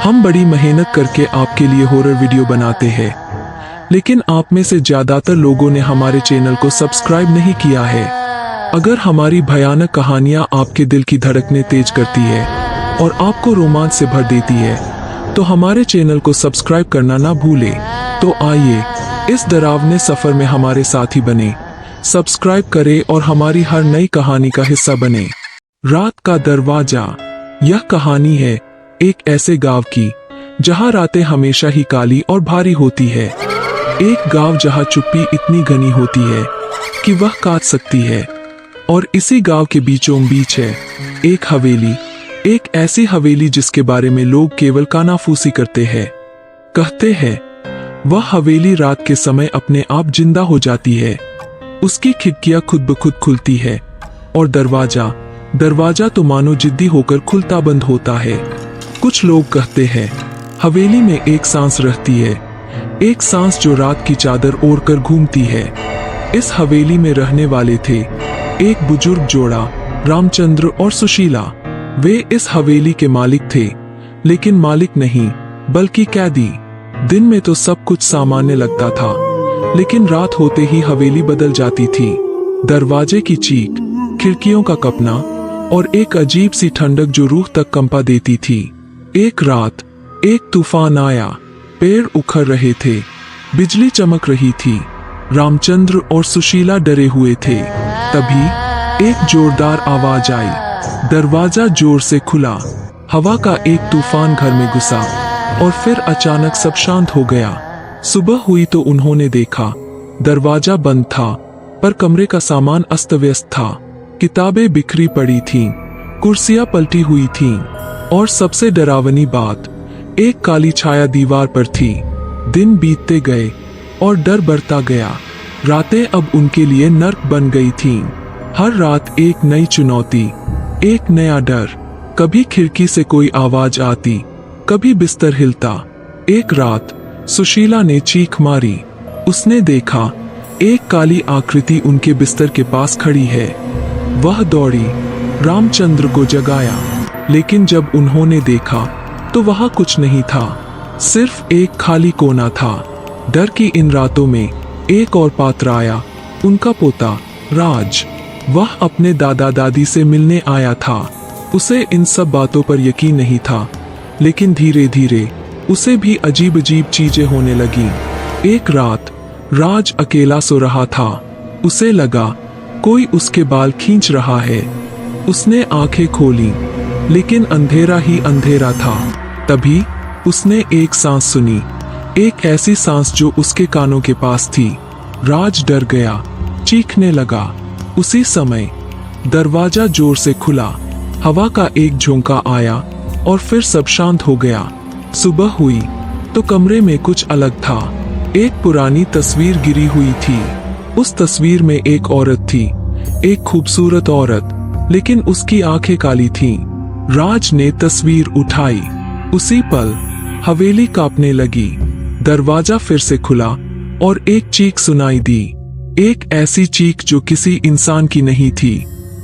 हम बड़ी मेहनत करके आपके लिए हॉरर वीडियो बनाते हैं, लेकिन आप में से ज्यादातर लोगों ने हमारे चैनल को सब्सक्राइब नहीं किया है। अगर हमारी भयानक कहानियां आपके दिल की धड़कनें तेज करती है और आपको रोमांच से भर देती है, तो हमारे चैनल को सब्सक्राइब करना ना भूलें। तो आइए इस डरावने सफर में हमारे साथी बने, सब्सक्राइब करें और हमारी हर नई कहानी का हिस्सा बने। रात का दरवाजा। यह कहानी है एक ऐसे गांव की जहां रातें हमेशा ही काली और भारी होती है। एक गांव जहां चुप्पी इतनी घनी होती है कि वह काट सकती है। और इसी गांव के बीचों बीच है एक हवेली, एक ऐसी हवेली जिसके बारे में लोग केवल कानाफूसी करते हैं। कहते हैं वह हवेली रात के समय अपने आप जिंदा हो जाती है। उसकी खिड़कियां खुद ब खुद खुलती है और दरवाजा तो मानो जिद्दी होकर खुलता बंद होता है। कुछ लोग कहते हैं हवेली में एक सांस रहती है, एक सांस जो रात की चादर ओढ़कर घूमती है। इस हवेली में रहने वाले थे एक बुजुर्ग जोड़ा, रामचंद्र और सुशीला। वे इस हवेली के मालिक थे, लेकिन मालिक नहीं बल्कि कैदी। दिन में तो सब कुछ सामान्य लगता था, लेकिन रात होते ही हवेली बदल जाती थी। दरवाजे की चीख, खिड़कियों का कपना और एक अजीब सी ठंडक जो रूह तक कंपा देती थी। एक रात एक तूफान आया, पेड़ उखड़ रहे थे, बिजली चमक रही थी। रामचंद्र और सुशीला डरे हुए थे। तभी एक जोरदार आवाज आई। दरवाजा जोर से खुला, हवा का एक तूफान घर में घुसा और फिर अचानक सब शांत हो गया। सुबह हुई तो उन्होंने देखा दरवाजा बंद था, पर कमरे का सामान अस्त व्यस्त था। किताबें बिखरी पड़ी थीं, कुर्सियां पलटी हुई थीं और सबसे डरावनी बात, एक काली छाया दीवार पर थी। दिन बीतते गए और डर बढ़ता गया। रातें अब उनके लिए नर्क बन गई थीं। हर रात एक नई चुनौती, एक नया डर। कभी खिड़की से कोई आवाज आती, कभी बिस्तर हिलता। एक रात सुशीला ने चीख मारी। उसने देखा एक काली आकृति उनके बिस्तर के पास खड़ी है। वह दौड़ी, रामचंद्र को जगाया, लेकिन जब उन्होंने देखा तो वहां कुछ नहीं था, सिर्फ एक खाली कोना था। डर की इन रातों में एक और पात्र आया, उनका पोता राज। वह अपने दादा दादी से मिलने आया था। उसे इन सब बातों पर यकीन नहीं था, लेकिन धीरे धीरे उसे भी अजीब अजीब चीजें होने लगी। एक रात राज अकेला सो रहा था। उसे लगा कोई उसके बाल खींच रहा है। उसने आंखें खोली, लेकिन अंधेरा ही अंधेरा था। तभी उसने एक सांस सुनी, एक ऐसी सांस जो उसके कानों के पास थी। राज डर गया, चीखने लगा। उसी समय दरवाजा जोर से खुला, हवा का एक झोंका आया और फिर सब शांत हो गया। सुबह हुई तो कमरे में कुछ अलग था। एक पुरानी तस्वीर गिरी हुई थी। उस तस्वीर में एक औरत थी, एक खूबसूरत औरत, लेकिन उसकी आंखें काली थीं। राज ने तस्वीर उठाई। उसी पल हवेली कांपने लगी। दरवाजा फिर से खुला और एक चीख सुनाई दी, एक ऐसी चीख जो किसी इंसान की नहीं थी।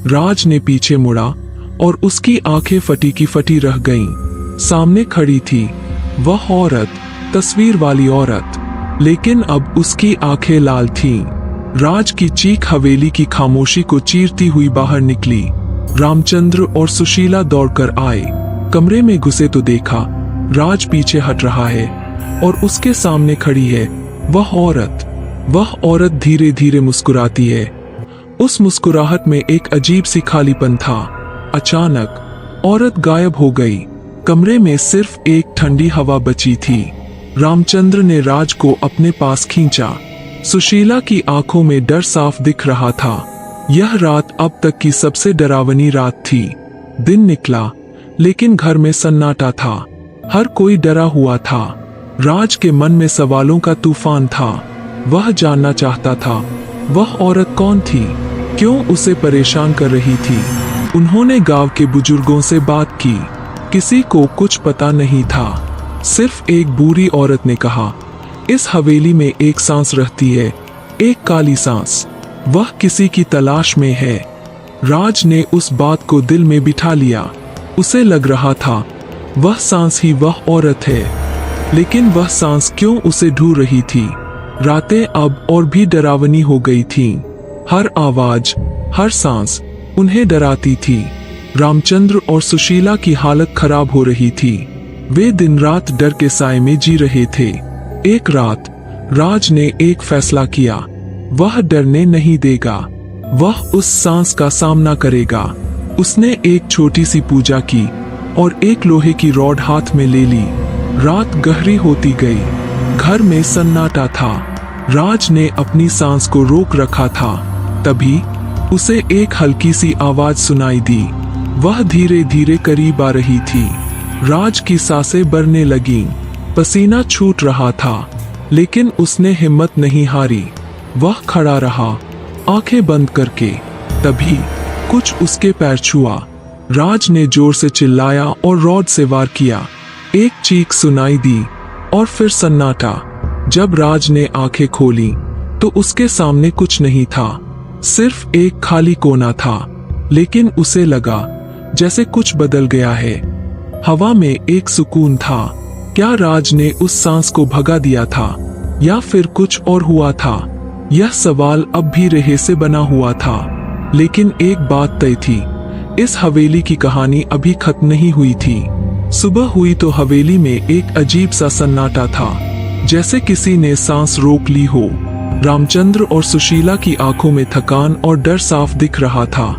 राज ने पीछे मुड़ा और उसकी आंखें फटी की फटी रह गईं। सामने खड़ी थी वह औरत, तस्वीर वाली औरत, लेकिन अब उसकी आंखें लाल थीं। राज की चीख हवेली की खामोशी को चीरती हुई बाहर निकली। रामचंद्र और सुशीला दौड़कर आए। कमरे में घुसे तो देखा राज पीछे हट रहा है और उसके सामने खड़ी है वह औरत। वह औरत धीरे धीरे मुस्कुराती है। उस मुस्कुराहट में एक अजीब सी खालीपन था। अचानक औरत गायब हो गई। कमरे में सिर्फ एक ठंडी हवा बची थी। रामचंद्र ने राज को अपने पास खींचा। सुशीला की आंखों में डर साफ दिख रहा था। यह रात अब तक की सबसे डरावनी रात थी। दिन निकला, लेकिन घर में सन्नाटा था। हर कोई डरा हुआ था। राज के मन में सवालों का तूफान था। वह जानना चाहता था वह औरत कौन थी, क्यों उसे परेशान कर रही थी। उन्होंने गांव के बुजुर्गों से बात की, किसी को कुछ पता नहीं था। सिर्फ एक बूढ़ी औरत ने कहा, इस हवेली में एक सांस रहती है, एक काली सांस, वह किसी की तलाश में है। राज ने उस बात को दिल में बिठा लिया। उसे लग रहा था वह सांस ही वह औरत है। लेकिन वह सांस क्यों उसे ढूंढ रही थी? रातें अब और भी डरावनी हो गई थीं। हर आवाज, हर सांस उन्हें डराती थी। रामचंद्र और सुशीला की हालत खराब हो रही थी। वे दिन रात डर के साए में जी रहे थे। एक रात राज ने एक फैसला किया। वह डरने नहीं देगा। वह उस सांस का सामना करेगा। उसने एक छोटी सी पूजा की और एक लोहे की रॉड हाथ में ले ली। रात गहरी होती गई। घर में सन्नाटा था। राज ने अपनी सांस को रोक रखा था। तभी उसे एक हल्की सी आवाज सुनाई दी। वह धीरे धीरे करीब आ रही थी। राज की सांसें बढ़ने लगीं। पसीना छूट रहा था, लेकिन उसने हिम्मत नहीं हारी। वह खड़ा रहा, आंखें बंद करके। तभी कुछ उसके पैर छुआ। राज ने जोर से चिल्लाया और रॉड से वार किया। एक चीख सुनाई दी और फिर सन्नाटा। जब राज ने आंखें खोली तो उसके सामने कुछ नहीं था, सिर्फ एक खाली कोना था। लेकिन उसे लगा जैसे कुछ बदल गया है। हवा में एक सुकून था। क्या राज ने उस सांस को भगा दिया था या फिर कुछ और हुआ था? यह सवाल अब भी रहस्य से बना हुआ था। लेकिन एक बात तय थी, इस हवेली की कहानी अभी खत्म नहीं हुई थी। सुबह हुई तो हवेली में एक अजीब सा सन्नाटा था, जैसे किसी ने सांस रोक ली हो। रामचंद्र और सुशीला की आंखों में थकान और डर साफ दिख रहा था।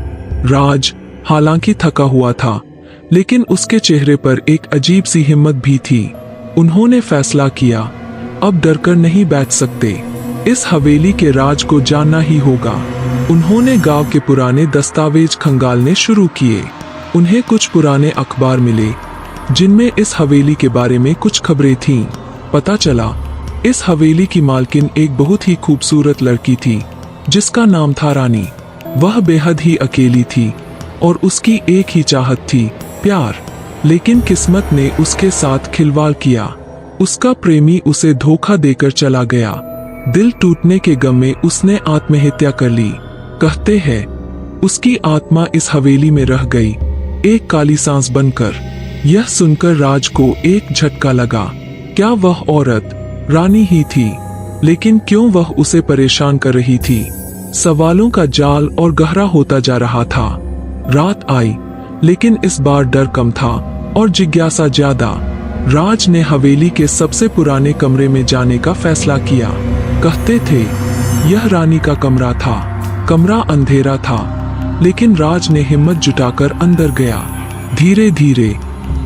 राज हालांकि थका हुआ था, लेकिन उसके चेहरे पर एक अजीब सी हिम्मत भी थी। उन्होंने फैसला किया, अब डरकर नहीं बैठ सकते। इस हवेली के राज को जानना ही होगा। उन्होंने गांव के पुराने दस्तावेज खंगालने शुरू किए। उन्हें कुछ पुराने अखबार मिले, जिनमें इस हवेली के बारे में कुछ खबरें थीं। पता चला, इस हवेली की मालकिन एक बहुत ही खूबसूरत लड़की थी, जिसका नाम था रानी। वह बेहद ही अकेली थी और उसकी एक ही चाहत थी, प्यार। लेकिन किस्मत ने उसके साथ खिलवाड़ किया। उसका प्रेमी उसे धोखा देकर चला गया। दिल टूटने के गम में उसने आत्महत्या कर ली। कहते हैं, उसकी आत्मा इस हवेली में रह गई, एक काली सांस बनकर। यह सुनकर राज को एक झटका लगा। क्या वह औरत रानी ही थी? लेकिन क्यों वह उसे परेशान कर रही थी? सवालों का जाल और गहरा होता जा रहा था। रात आई, लेकिन इस बार डर कम था और जिज्ञासा ज्यादा। राज ने हवेली के सबसे पुराने कमरे में जाने का फैसला किया। कहते थे, यह रानी का कमरा था। कमरा अंधेरा था, लेकिन राज ने हिम्मत जुटाकर अंदर गया। धीरे धीरे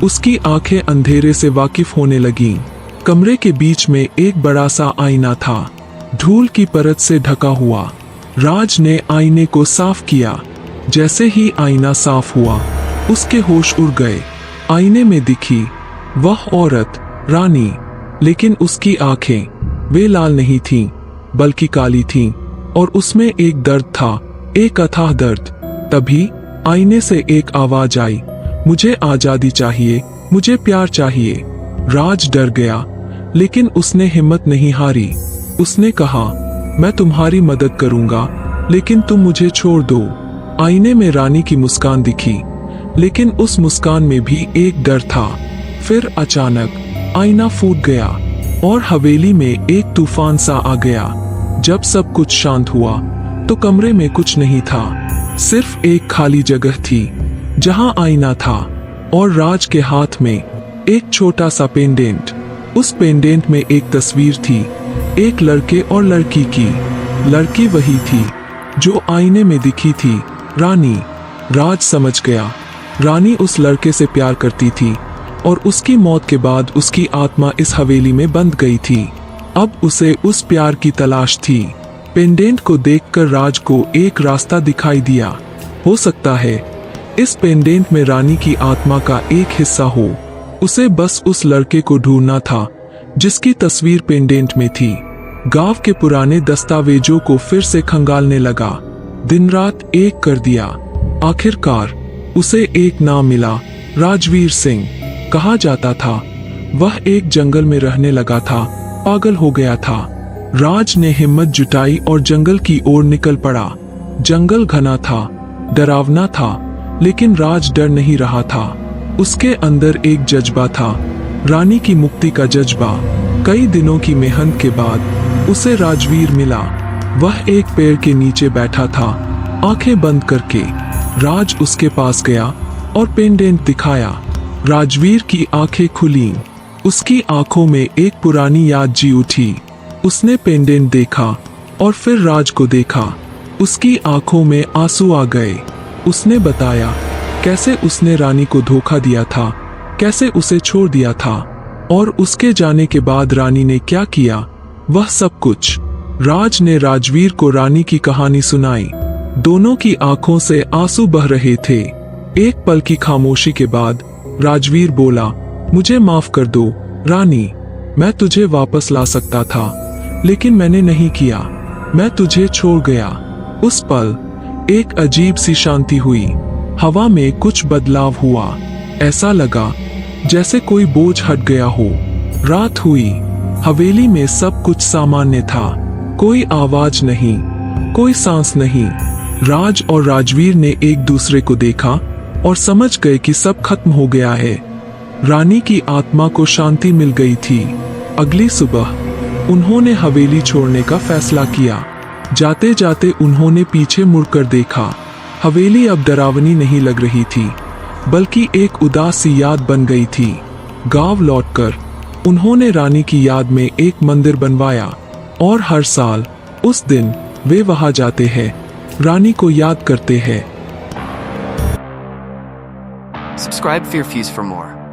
उसकी आंखें अंधेरे से वाकिफ होने लगीं। कमरे के बीच में एक बड़ा सा आईना था, धूल की परत से ढका हुआ। राज ने आईने को साफ किया। जैसे ही आईना साफ हुआ, उसके होश उड़ गए। आईने में दिखी वह औरत, रानी। लेकिन उसकी आंखें, वे लाल नहीं थीं, बल्कि काली थीं, और उसमें एक दर्द था, एक अथाह दर्द। तभी आईने से एक आवाज आई, मुझे आजादी चाहिए, मुझे प्यार चाहिए। राज डर गया, लेकिन उसने हिम्मत नहीं हारी। उसने कहा, मैं तुम्हारी मदद करूंगा, लेकिन तुम मुझे छोड़ दो। आईने में रानी की मुस्कान दिखी, लेकिन उस मुस्कान में भी एक डर था। फिर अचानक आईना फूट गया और हवेली में एक तूफान सा आ गया। जब सब कुछ शांत हुआ तो कमरे में कुछ नहीं था, सिर्फ एक खाली जगह थी जहां आईना था और राज के हाथ में एक छोटा सा पेंडेंट। उस पेंडेंट में एक तस्वीर थी, एक लड़के और लड़की की। लड़की वही थी जो आईने में दिखी थी, रानी। राज समझ गया, रानी उस लड़के से प्यार करती थी और उसकी मौत के बाद उसकी आत्मा इस हवेली में बंद गई थी। अब उसे उस प्यार की तलाश थी। पेंडेंट को देखकर राज को एक रास्ता दिखाई दिया। हो सकता है इस पेंडेंट में रानी की आत्मा का एक हिस्सा हो। उसे बस उस लड़के को ढूंढना था जिसकी तस्वीर पेंडेंट में थी। गांव के पुराने दस्तावेजों को फिर से खंगालने लगा। दिन रात एक कर दिया। आखिरकार उसे एक नाम मिला, राजवीर सिंह। कहा जाता था वह एक जंगल में रहने लगा था, पागल हो गया था। राज ने हिम्मत जुटाई और जंगल की ओर निकल पड़ा। जंगल घना था, डरावना था, लेकिन राज डर नहीं रहा था। उसके अंदर एक जज्बा था, रानी की मुक्ति का जज्बा। कई दिनों की मेहनत के बाद उसे राजवीर मिला। वह एक पेड़ के नीचे बैठा था, आंखें बंद करके। राज उसके पास गया और पेंडेंट दिखाया। राजवीर की आंखें खुलीं। उसकी आंखों में एक पुरानी याद जी उठी। उसने पेंडेंट देखा और फिर राज को देखा। उसकी आंखों में आंसू आ गए। उसने बताया कैसे उसने रानी को धोखा दिया था, कैसे उसे छोड़ दिया था और उसके जाने के बाद रानी ने क्या किया, वह सब कुछ। राज ने राजवीर को रानी की कहानी सुनाई। दोनों की आंखों से आंसू बह रहे थे। एक पल की खामोशी के बाद राजवीर बोला, मुझे माफ कर दो रानी, मैं तुझे वापस ला सकता था लेकिन मैंने नहीं किया, मैं तुझे छोड़ गया। उस पल एक अजीब सी शांति हुई। हवा में कुछ बदलाव हुआ। ऐसा लगा जैसे कोई बोझ हट गया हो। रात हुई। हवेली में सब कुछ सामान्य था। कोई आवाज नहीं, कोई सांस नहीं। राज और राजवीर ने एक दूसरे को देखा और समझ गए कि सब खत्म हो गया है। रानी की आत्मा को शांति मिल गई थी। अगली सुबह उन्होंने हवेली छोड़ने का फैसला किया। जाते जाते उन्होंने पीछे मुड़कर देखा। हवेली अब डरावनी नहीं लग रही थी, बल्कि एक उदास सी याद बन गई थी। गांव लौटकर उन्होंने रानी की याद में एक मंदिर बनवाया और हर साल उस दिन वे वहां जाते हैं, रानी को याद करते हैं। Subscribe Fear Fuse for more.